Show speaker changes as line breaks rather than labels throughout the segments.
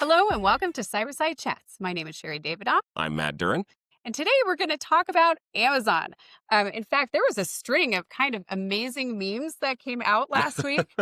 Hello and welcome to Cyberside Chats. My name is Sherry Davidoff,
I'm Matt Duran.
and today we're going to talk about Amazon. In fact, there was a string of kind of amazing memes that came out last week.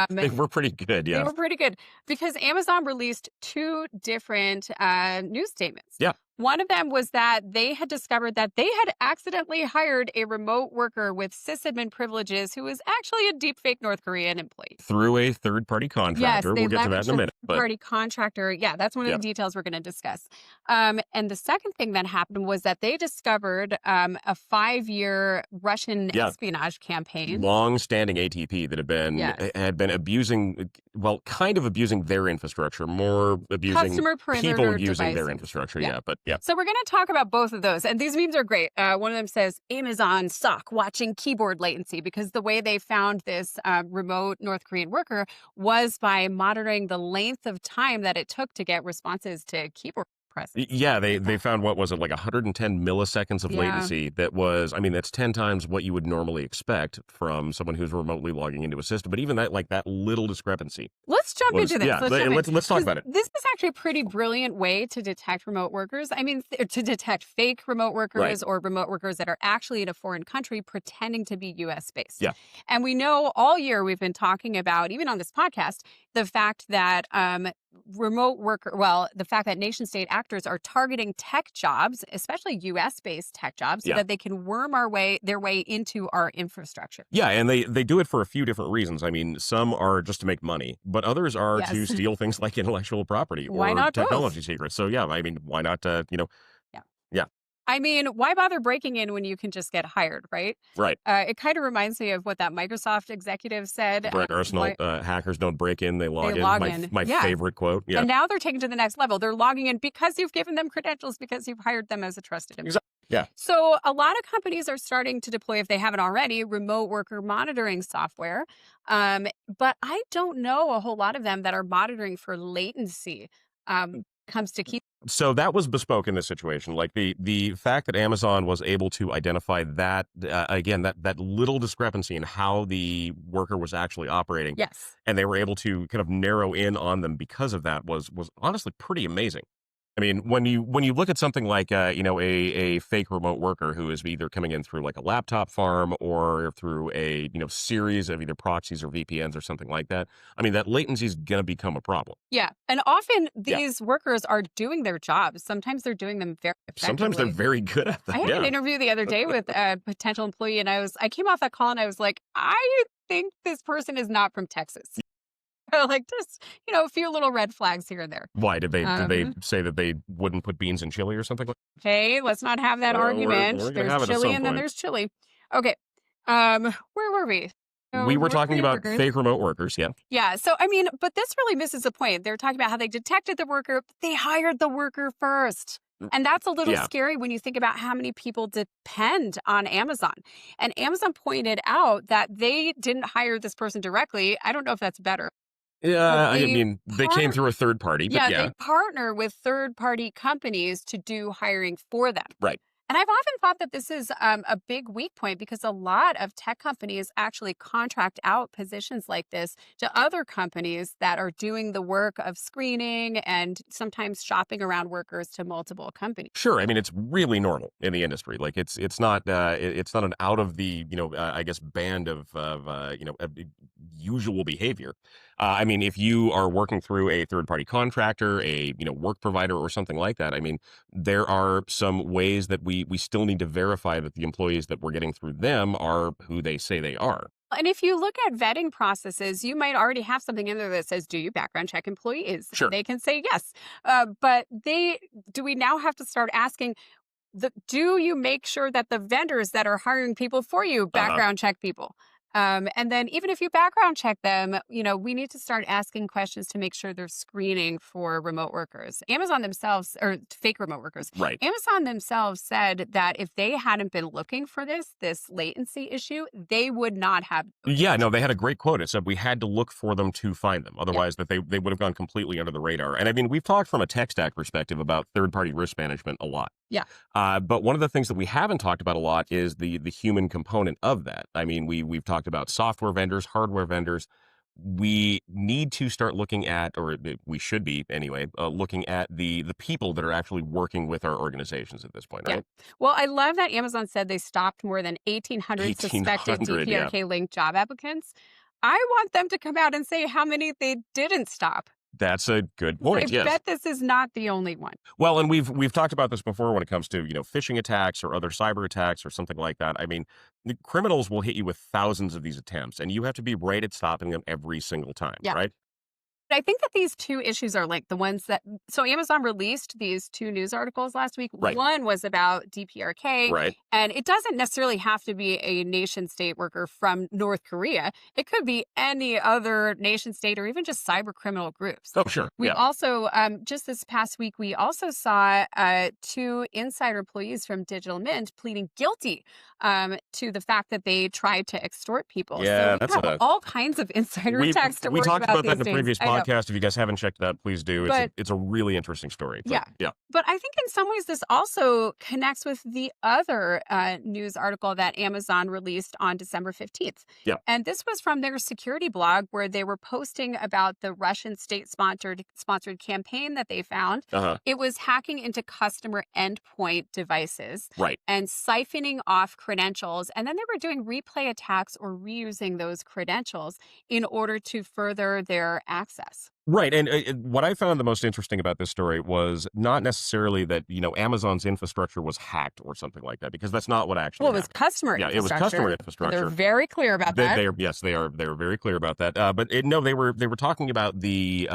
They were pretty good,
They
yeah.
were pretty good because Amazon released two different news statements.
Yeah.
One of them was that they had discovered that they had accidentally hired a remote worker with sysadmin privileges who was actually a deepfake North Korean employee.
Through a third-party
Yes,
contractor.
they
We'll get to that
leveraged
in a
a
minute, but
third-party contractor. Yeah, that's one of
yeah,
the details we're going to discuss. And the second thing that happened was that they discovered a 5-year Russian
yeah,
espionage campaign.
long-standing ATP that
Yes.
had been abusing, well, kind of abusing their infrastructure, more abusing
Customer
people
perimeter
using their
devices.
infrastructure.
Yeah.
Yeah, but yeah,
So we're going to talk about both of those. And these memes are great. One of them says, Amazon suck watching keyboard latency, because the way they found this remote North Korean worker was by monitoring the length of time that it took to get responses to keyboard presses.
yeah, they found, what was it, like 110 milliseconds of
Yeah.
latency. That was, I mean, that's 10 times what you would normally expect from someone who's remotely logging into a system. But even that, like that little discrepancy
Let's jump
was,
into this.
yeah, let's talk about it.
This is actually a pretty brilliant way to detect remote workers. I mean, to detect fake remote workers
Right.
or remote workers that are actually in a foreign country pretending to be US based.
Yeah.
And we know all year we've been talking about, even on this podcast, the fact that the fact that nation state actors are targeting tech jobs, especially US based tech jobs, so
Yeah.
that they can worm their way into our infrastructure.
Yeah, and they do it for a few different reasons. I mean, some are just to make money, but others are to
Yes.
steal things like intellectual property
Why
or
not both?
technology secrets. So yeah, I mean, why not?
Yeah.
Yeah,
I mean, why bother breaking in when you can just get hired, right?
right.
It kind of reminds me of what that Microsoft executive said.
Brett Arsenal, hackers don't break in, they log in.
Log
My
in.
my
Yeah.
favorite quote. Yeah,
And now they're taken to the next level. They're logging in because you've given them credentials, because you've hired them as a trusted employee.
exactly. Yeah,
So a lot of companies are starting to deploy, if they haven't already, remote worker monitoring software. But I don't know a whole lot of them that are monitoring for latency. Comes to keep.
so that was bespoke in this situation. Like the fact that Amazon was able to identify that again, that little discrepancy in how the worker was actually operating,
Yes.
and they were able to kind of narrow in on them because of that was honestly pretty amazing. I mean, when you look at something like a fake remote worker who is either coming in through like a laptop farm or through a series of either proxies or VPNs or something like that, I mean, that latency is going to become a problem.
Yeah. And often
Yeah.
these workers are doing their jobs. Sometimes they're doing them very
Sometimes they're
effectively.
very good at
I
that.
had an
Yeah.
interview the other day with a potential employee, and I came off that call and I was like, I think this person is not from Texas. Like, just, a few little red flags here and there.
Why did they
Um,
say that they wouldn't put beans in chili or something?
Hey, let's not have that
Well,
argument.
we're gonna
There's
have it at
chili
some
and then
point.
there's chili. Okay. Where were we? So
We were
North
talking
Korean
about
workers.
fake remote workers. Yeah.
Yeah. So, I mean, but this really misses the point. They're talking about how they detected the worker, but they hired the worker first. And that's a little
Yeah.
scary when you think about how many people depend on Amazon. And Amazon pointed out that they didn't hire this person directly. I don't know if that's better.
Yeah. I
They
mean, they came
part-
through a third party, but
Yeah,
yeah.
they partner with third-party companies to do hiring for them.
Right.
And I've often thought that this is a big weak point, because a lot of tech companies actually contract out positions like this to other companies that are doing the work of screening and sometimes shopping around workers to multiple companies.
Sure. I mean, it's really normal in the industry. Like it's not it's not an out of the I guess band of usual behavior. I mean, if you are working through a third party contractor, a work provider, or something like that, I mean, there are some ways that we still need to verify that the employees that we're getting through them are who they say they are.
And if you look at vetting processes, you might already have something in there that says, do you background check employees?
Sure.
They can say yes. But do we now have to start asking, do you make sure that the vendors that are hiring people for you background check people? And then even if you background check them, we need to start asking questions to make sure they're screening for remote workers. Amazon themselves, or fake remote workers,
Right.
Amazon themselves said that if they hadn't been looking for this latency issue, they would not have.
Yeah, no, they had a great quote. It said we had to look for them to find them. Otherwise, that they would have gone completely under the radar. And I mean, we've talked from a tech stack perspective about third-party risk management a lot.
Yeah.
But one of the things that we haven't talked about a lot is the human component of that. I mean, we've talked about software vendors, hardware vendors. we need to start looking at, or we should be anyway, looking at the people that are actually working with our organizations at this point,
Yeah.
right?
Well, I love that Amazon said they stopped more than 1,800 suspected
1,800, yeah.
DPRK linked job applicants. I want them to come out and say how many they didn't stop.
That's a good
'Cause I
point. Yes.
bet this is not the only one.
Well, and we've talked about this before when it comes to, phishing attacks or other cyber attacks or something like that. I mean, the criminals will hit you with thousands of these attempts, and you have to be right at stopping them every single time,
Yeah.
right?
But I think that these two issues are like the ones that so Amazon released these two news articles last week.
Right.
One was about DPRK,
Right.
and it doesn't necessarily have to be a nation state worker from North Korea. It could be any other nation state or even just cyber criminal groups.
Oh, sure.
We
Yeah.
also, just this past week, we also saw two insider employees from Digital Mint pleading guilty to the fact that they tried to extort people.
Yeah,
So
that's
we have all kinds of insider attacks to
we
worry
talked
about
about that in
these
a
days.
previous
I know.
podcast. If you guys haven't checked it out, please do.
But
It's a really interesting story. But,
yeah.
yeah.
But I think in some ways this also connects with the other news article that Amazon released on December 15th.
Yeah.
And this was from their security blog where they were posting about the Russian state-sponsored campaign that they found.
Uh-huh.
It was hacking into customer endpoint devices
Right.
and siphoning off credentials. And then they were doing replay attacks or reusing those credentials in order to further their access.
Right. And what I found the most interesting about this story was not necessarily that, Amazon's infrastructure was hacked or something like that, because that's not what actually
Well, it was
happened.
customer
Yeah, it was
infrastructure.
customer
They're
infrastructure.
very clear about that.
They are very clear about that. But no, they were talking about the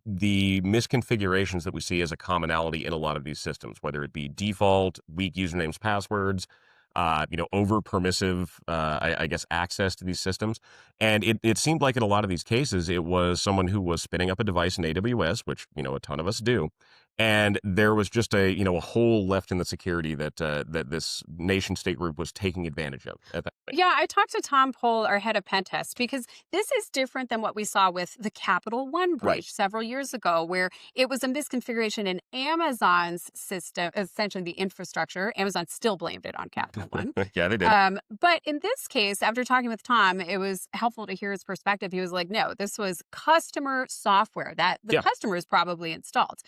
misconfigurations that we see as a commonality in a lot of these systems, whether it be default, weak usernames, passwords, over permissive, I guess, access to these systems. And it seemed like in a lot of these cases, it was someone who was spinning up a device in AWS, which, a ton of us do. And there was just a hole left in the security that this nation state group was taking advantage of at that point.
Yeah, I talked to Tom Pohl, our head of pen test, because this is different than what we saw with the Capital One breach
Right.
several years ago, where it was a misconfiguration in Amazon's system, essentially the infrastructure. Amazon still blamed it on Capital One.
Yeah, they did.
But in this case, after talking with Tom, it was helpful to hear his perspective. He was like, no, this was customer software that the
Yeah.
customers probably installed.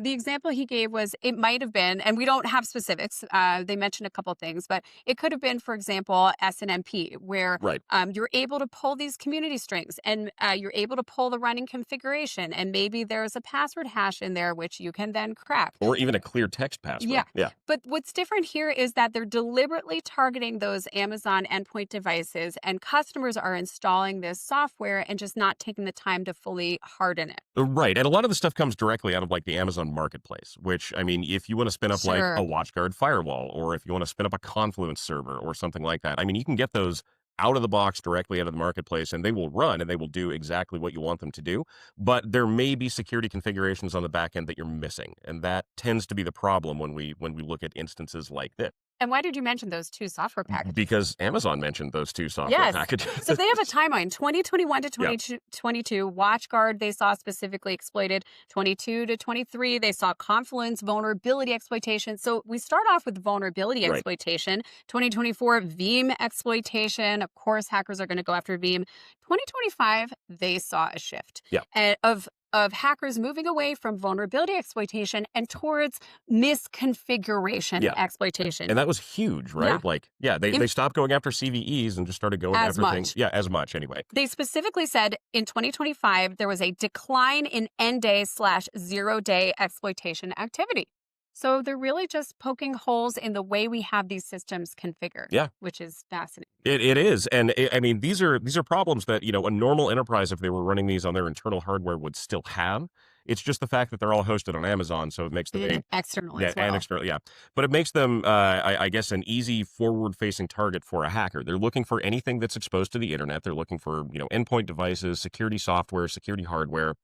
The example he gave was it might have been, and we don't have specifics. They mentioned a couple things, but it could have been, for example, SNMP, where
Right.
you're able to pull these community strings and you're able to pull the running configuration. And maybe there's a password hash in there, which you can then crack.
Or even a clear text password.
Yeah.
Yeah.
But what's different here is that they're deliberately targeting those Amazon endpoint devices, and customers are installing this software and just not taking the time to fully harden it.
Right. And a lot of the stuff comes directly out of like the Amazon marketplace, which, I mean, if you want to spin up like
Sure.
a WatchGuard firewall, or if you want to spin up a Confluence server or something like that, I mean, you can get those out of the box directly out of the marketplace, and they will run and they will do exactly what you want them to do. But there may be security configurations on the back end that you're missing. And that tends to be the problem when we look at instances like this.
And why did you mention those two software packages?
Because Amazon mentioned those two software
Yes.
packages.
So they have a timeline, 2021 to
Yeah.
2022. WatchGuard, they saw specifically exploited. 22 to 23, they saw Confluence vulnerability exploitation. So we start off with vulnerability
Right.
exploitation. 2024, Veeam exploitation. Of course, hackers are going to go after Veeam. 2025, they saw a shift
Yeah.
of hackers moving away from vulnerability exploitation and towards misconfiguration
Yeah.
exploitation.
And that was huge, right?
Yeah.
Like, yeah, they stopped going after CVEs and just started going
As
after
much.
things. Yeah, as much anyway.
They specifically said in 2025, there was a decline in end-day/0-day exploitation activity. So they're really just poking holes in the way we have these systems configured,
Yeah.
which is fascinating.
It is. And I mean, these are problems that, a normal enterprise, if they were running these on their internal hardware, would still have. It's just the fact that they're all hosted on Amazon, so it makes them
And external
yeah,
as well.
and external, yeah. But it makes them, I guess, an easy forward-facing target for a hacker. They're looking for anything that's exposed to the internet. They're looking for, endpoint devices, security software, security hardware,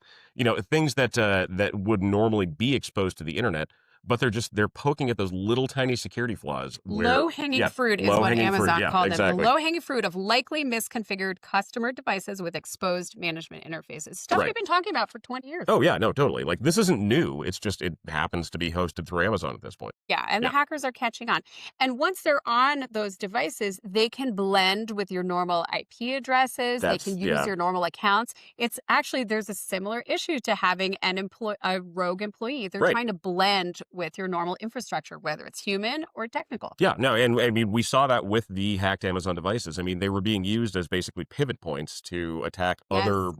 things that would normally be exposed to the internet. but they're poking at those little tiny security flaws where,
Low-hanging
yeah,
fruit is what
low-hanging fruit.
Amazon
Yeah,
called them. The
exactly.
low-hanging fruit of likely misconfigured customer devices with exposed management interfaces. Stuff we've
Right.
been talking about for 20 years.
Oh, yeah, no, totally. Like, this isn't new. It's just it happens to be hosted through Amazon at this point.
Yeah, and the
Yeah.
hackers are catching on. And once they're on those devices, they can blend with your normal IP addresses. They can use
Yeah.
your normal accounts. It's actually there's a similar issue to having a rogue employee. They're
Right.
trying to blend with your normal infrastructure, whether it's human or technical.
Yeah, no, and I mean, we saw that with the hacked Amazon devices. I mean, they were being used as basically pivot points to attack
Yes,
other,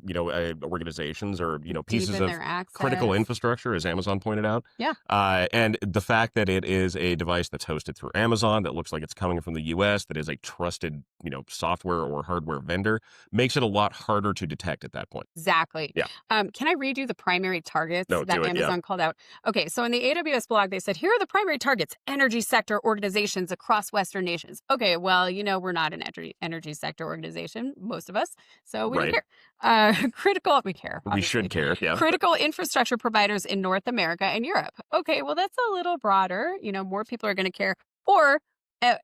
organizations or, pieces
deepen
of
their
critical
access.
infrastructure, as Amazon pointed out.
Yeah.
And the fact that it is a device that's hosted through Amazon, that looks like it's coming from the US, that is a trusted, software or hardware vendor, makes it a lot harder to detect at that point.
Exactly.
Yeah.
Can I read you the primary targets
No,
that
do it. Yeah.
Amazon called out? Okay, so in the AWS blog, they said, here are the primary targets energy sector organizations across Western nations. Okay, well, we're not an energy sector organization, most of us, so we don't
Right.
care. We care,
We
obviously.
should care. Yeah.
Critical infrastructure providers in North America and Europe. Okay, well, that's a little broader. More people are going to care.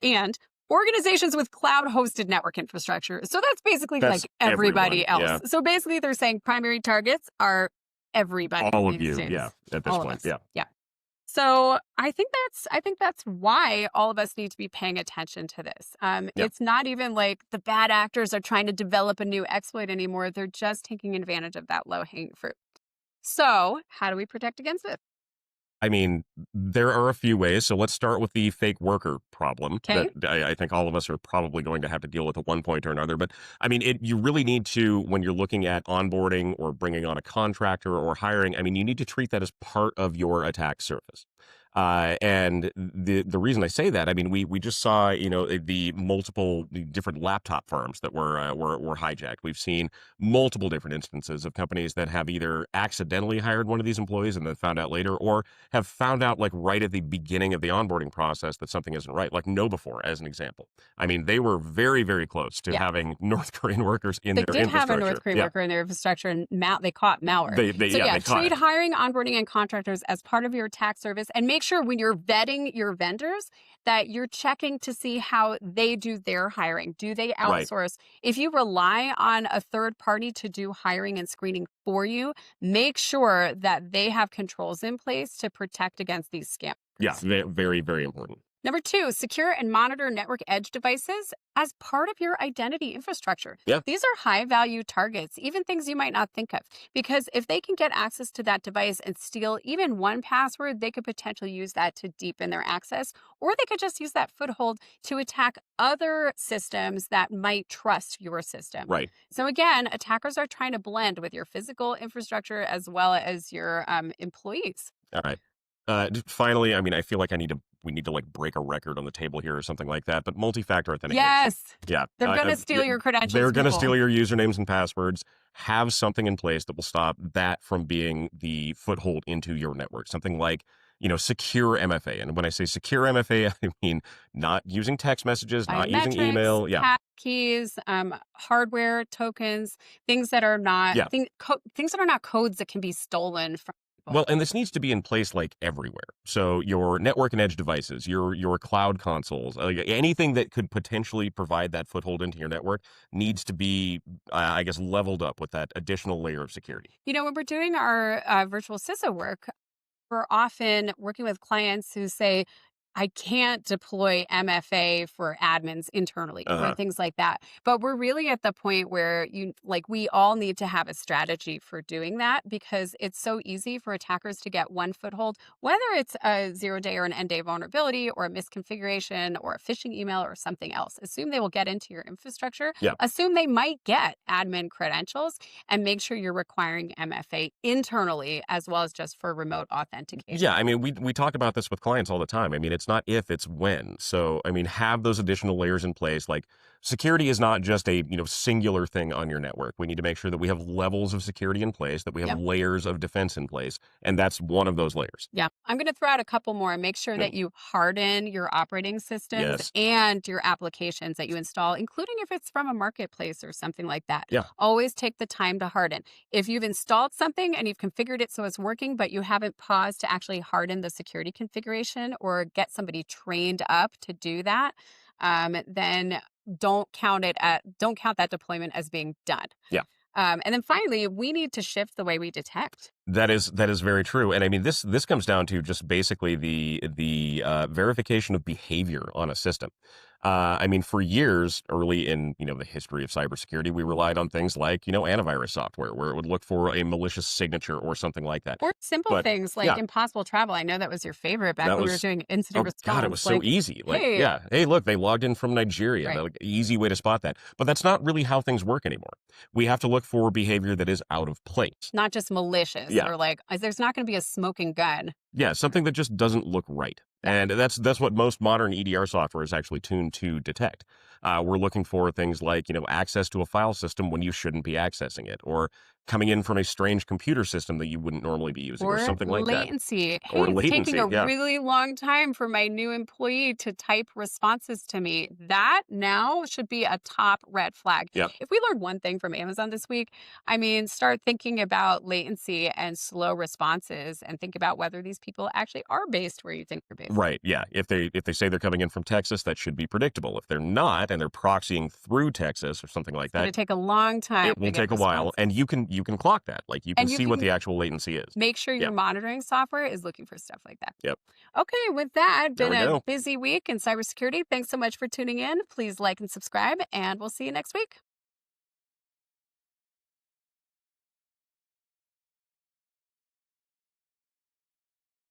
And organizations with cloud hosted network infrastructure. So that's basically
That's
like everybody
everyone.
else.
Yeah.
So basically they're saying primary targets are everybody
All
in
of
the
you.
States.
Yeah. At this
All of
point.
us.
Yeah.
Yeah. So I think that's why all of us need to be paying attention to this.
Yeah.
It's not even like the bad actors are trying to develop a new exploit anymore. They're just taking advantage of that low hanging fruit. So how do we protect against it?
I mean, there are a few ways. So let's start with the fake worker problem
Okay.
that I think all of us are probably going to have to deal with at one point or another. But I mean, you really need to, when you're looking at onboarding or bringing on a contractor or hiring, I mean, you need to treat that as part of your attack surface. And the reason I say that, I mean, we just saw, the multiple different laptop firms that were hijacked. We've seen multiple different instances of companies that have either accidentally hired one of these employees and then found out later, or have found out like right at the beginning of the onboarding process that something isn't right, like KnowBe4 as an example. I mean, they were very, very close to
Yeah.
having North Korean workers in
They
their
did have a
infrastructure.
North Korean
Yeah.
worker in their infrastructure and they caught malware.
They caught
Treat
it.
hiring, onboarding, and contractors as part of your attack service and make sure when you're vetting your vendors that you're checking to see how they do their hiring. Do they
Right.
outsource? If you rely on a third party to do hiring and screening for you, make sure that they have controls in place to protect against these scams.
Yeah. Very, very important.
Number 2, secure and monitor network edge devices as part of your identity infrastructure.
Yeah.
These are high value targets, even things you might not think of. Because if they can get access to that device and steal even one password, they could potentially use that to deepen their access, or they could just use that foothold to attack other systems that might trust your system.
Right.
So again, attackers are trying to blend with your physical infrastructure as well as your employees.
All right. Finally, I mean, I feel like we need to like break a record on the table here or something like that. But multi-factor authentication.
Yes.
Yeah.
They're going to steal your credentials.
They're going to
people.
steal your usernames and passwords. Have something in place that will stop that from being the foothold into your network. Something like, secure MFA. And when I say secure MFA, I mean not using text messages, not using
Biometrics,
email. Yeah.
passkeys, hardware tokens, things that are not
Yeah.
things that are not codes that can be stolen from people.
Well, and this needs to be in place like everywhere. So your network and edge devices, your cloud consoles, anything that could potentially provide that foothold into your network needs to be, I guess, leveled up with that additional layer of security.
When we're doing our virtual CISO work, we're often working with clients who say, I can't deploy MFA for admins internally or things like that. But we're really at the point where we all need to have a strategy for doing that because it's so easy for attackers to get one foothold, whether it's a 0-day or an end-day vulnerability or a misconfiguration or a phishing email or something else. Assume they will get into your infrastructure.
Yeah.
Assume they might get admin credentials and make sure you're requiring MFA internally as well as just for remote authentication.
Yeah, I mean, we talk about this with clients all the time. I mean, it's not if, it's when. So, I mean, have those additional layers in place. Like, security is not just a, singular thing on your network. We need to make sure that we have levels of security in place, that we have
Yep.
layers of defense in place, and that's one of those layers.
Yeah. I'm going to throw out a couple more. Make sure
Good.
that you harden your operating systems
Yes.
and your applications that you install, including if it's from a marketplace or something like that.
Yeah.
Always take the time to harden. If you've installed something and you've configured it so it's working, but you haven't paused to actually harden the security configuration or get somebody trained up to do that, then don't count that deployment as being done.
Yeah.
And then finally, we need to shift the way we detect.
That is very true, and I mean this comes down to just basically the verification of behavior on a system. I mean, for years, early in the history of cybersecurity, we relied on things like antivirus software, where it would look for a malicious signature or something like that.
Or simple
But
things like
yeah,
impossible travel. I know that was your favorite back
that
when we were
was
doing incident
oh god, it was
response.
so
Like,
easy. Like,
hey,
yeah, hey, look, they logged in from Nigeria.
right,
Like, easy way to spot that. But that's not really how things work anymore. We have to look for behavior that is out of place.
not just malicious
Yeah.
or like, there's not going to be a smoking gun.
Yeah, something that just doesn't look right.
Yeah.
And that's what most modern EDR software is actually tuned to detect. We're looking for things like, access to a file system when you shouldn't be accessing it, or coming in from a strange computer system that you wouldn't normally be using, or
Or
something like that.
latency. Hey,
Or
it's taking
latency.
a
Yeah.
really long time for my new employee to type responses to me. That now should be a top red flag.
Yep.
If we learned one thing from Amazon this week, I mean, start thinking about latency and slow responses and think about whether these people actually are based where you think they're based.
Right. Yeah. If they say they're coming in from Texas, that should be predictable. If they're not, and they're proxying through Texas or something like
It's going to
that,
take a long time
it
to
will
get
take a while, and
responses.
you can clock that. Like, you can
And you
see what
can
the actual latency is.
make sure
Yeah.
your monitoring software is looking for stuff like that.
Yep.
Okay, with that,
There
been
we
a
go.
busy week in cybersecurity. Thanks so much for tuning in. Please like and subscribe, and we'll see you next week.